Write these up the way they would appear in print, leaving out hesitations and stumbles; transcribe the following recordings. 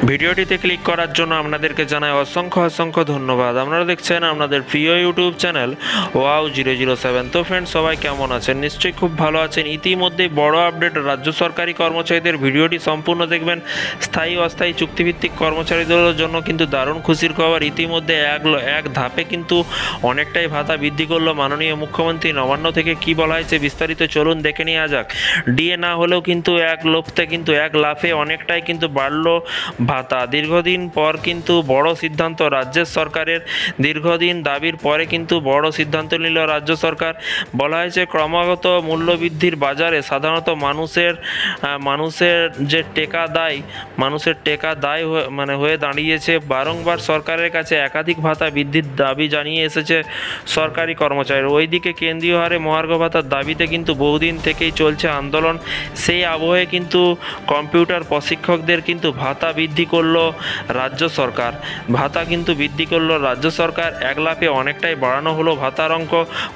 ভিডিওটিতে ক্লিক করার জন্য আপনাদেরকে জানাই অসংখ্য ধন্যবাদ। আপনারা দেখছেন আপনাদের প্রিয় ইউটিউব চ্যানেল wow007। তো ফ্রেন্ডস, সবাই কেমন আছেন? নিশ্চয়ই খুব ভালো আছেন। ইতিমধ্যে বড় আপডেট, রাজ্য সরকারি কর্মচারীদের ভিডিওটি সম্পূর্ণ দেখবেন। স্থায়ী অস্থায়ী চুক্তিভিত্তিক কর্মচারীদের জন্য কিন্তু দারুণ খুশির খবর। ইতিমধ্যে এক ধাপে কিন্তু অনেকটাই ভাতা বৃদ্ধি করলো মাননীয় মুখ্যমন্ত্রী। নবান্ন থেকে কি বলা হয়েছে বিস্তারিত চলুন দেখে নেওয়া যাক। ডিএ না হলেও কিন্তু এক লাফে অনেকটাই কিন্তু বাড়লো ভাতা। দীর্ঘদিন পর কিন্তু বড় সিদ্ধান্ত রাজ্যের সরকারের। দীর্ঘদিন দাবির পরে কিন্তু বড় সিদ্ধান্ত নিল রাজ্য সরকার। বলা হয়েছে ক্রমাগত মূল্যবৃদ্ধির বাজারে সাধারণত মানুষের যে টেকা দায় হয়ে দাঁড়িয়েছে। বারংবার সরকারের কাছে একাধিক ভাতা বৃদ্ধির দাবি জানিয়ে এসেছে সরকারি কর্মচারী। ওইদিকে কেন্দ্রীয় হারে মহার্ঘ ভাতার দাবিতে কিন্তু বহুদিন থেকেই চলছে আন্দোলন। সেই আবহে কিন্তু কম্পিউটার প্রশিক্ষকদের কিন্তু ভাতা বৃদ্ধি করলো রাজ্য সরকার। রাজ্য সরকার। এক লাফে অনেকটাই বাড়ানো হলো ভাতার অঙ্ক।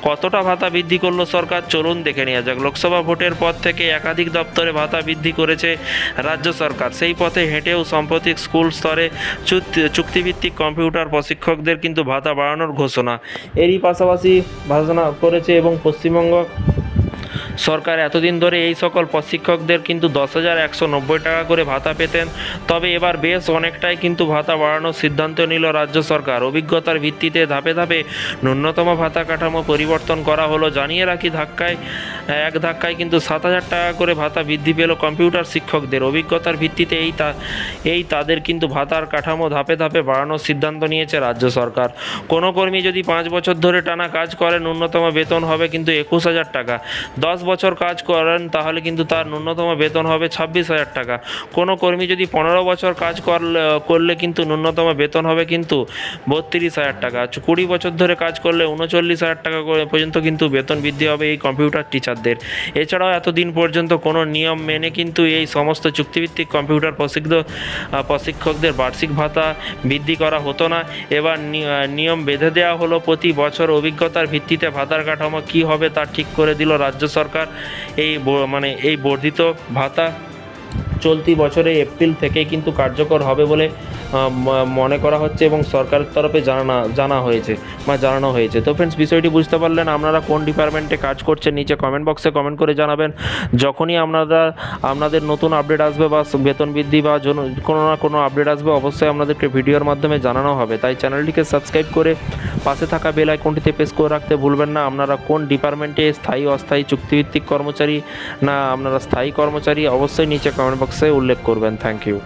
কতটা ভাতা বৃদ্ধি করলো সরকার চলুন দেখে নেওয়া যাক। লোকসভা ভোটের পর থেকে একাধিক দপ্তরে ভাতা বৃদ্ধি করেছে রাজ্য সরকার। সেই পথে হেঁটেও সম্প্রতি স্কুল স্তরে চুক্তিভিত্তিক কম্পিউটার প্রশিক্ষকদের কিন্তু ভাতা বাড়ানোর ঘোষণা এরই পাশাপাশি ঘোষণা করেছে। এবং পশ্চিমবঙ্গ সরকার এতদিন ধরে এই সকল প্রশিক্ষকদের কিন্তু 10,190 টাকা করে ভাতা পেতেন। তবে এবার বেশ অনেকটাই কিন্তু ভাতা বাড়ানোর সিদ্ধান্ত নিল রাজ্য সরকার। অভিজ্ঞতার ভিত্তিতে ধাপে ধাপে ন্যূনতম ভাতা কাঠামো পরিবর্তন করা হলো। জানিয়ে রাখি, এক ধাক্কায় কিন্তু 7,000 টাকা করে ভাতা বৃদ্ধি পেল কম্পিউটার শিক্ষকদের। অভিজ্ঞতার ভিত্তিতে তাদের কিন্তু ভাতার কাঠামো ধাপে ধাপে বাড়ানোর সিদ্ধান্ত নিয়েছে রাজ্য সরকার। কোনো কর্মী যদি 5 বছর ধরে টানা কাজ করেন, ন্যূনতম বেতন হবে কিন্তু 21,000 টাকা। 10 বছর কাজ করেন তাহলে কিন্তু তার ন্যূনতম বেতন হবে 26,000 টাকা। কোনো কর্মী যদি 15 বছর কাজ করলে কিন্তু ন্যূনতম বেতন হবে কিন্তু 32,000 টাকা। 20 বছর ধরে কাজ করলে 39,000 টাকা পর্যন্ত কিন্তু বেতন বৃদ্ধি হবে এই কম্পিউটার টিচারদের। এছাড়াও এতদিন পর্যন্ত কোনো নিয়ম মেনে কিন্তু এই সমস্ত চুক্তিভিত্তিক কম্পিউটার প্রশিক্ষকদের বার্ষিক ভাতা বৃদ্ধি করা হতো না। এবার নিয়ম বেঁধে দেওয়া হলো। প্রতি বছর অভিজ্ঞতার ভিত্তিতে ভাতার কাঠামো কী হবে তা ঠিক করে দিল রাজ্য সরকার। এই বর্ধিত ভাতা চলতি বছরে এপ্রিল থেকে কিন্তু কার্যকর হবে বলে মনে করা হচ্ছে এবং সরকারের তরফে জানানো হয়েছে। তো ফ্রেন্ডস, বিষয়টি বুঝতে পারলেন। আপনারা কোন ডিপার্টমেন্টে কাজ করছেন নিচে কমেন্ট বক্সে কমেন্ট করে জানাবেন। যখনই আপনাদের নতুন আপডেট আসবে বা বেতন বৃদ্ধি বা কোনো আপডেট আসবে, অবশ্যই আপনাদেরকে ভিডিওর মাধ্যমে জানানো হবে। তাই চ্যানেলটিকে সাবস্ক্রাইব করে পাশে থাকা বেল আইকনটিতে প্রেস করে রাখতে ভুলবেন না। আপনারা কোন ডিপার্টমেন্টে স্থায়ী অস্থায়ী চুক্তিভিত্তিক কর্মচারী না আপনারা স্থায়ী কর্মচারী, অবশ্যই নিচে কমেন্ট বক্সে উল্লেখ করবেন। Thank you.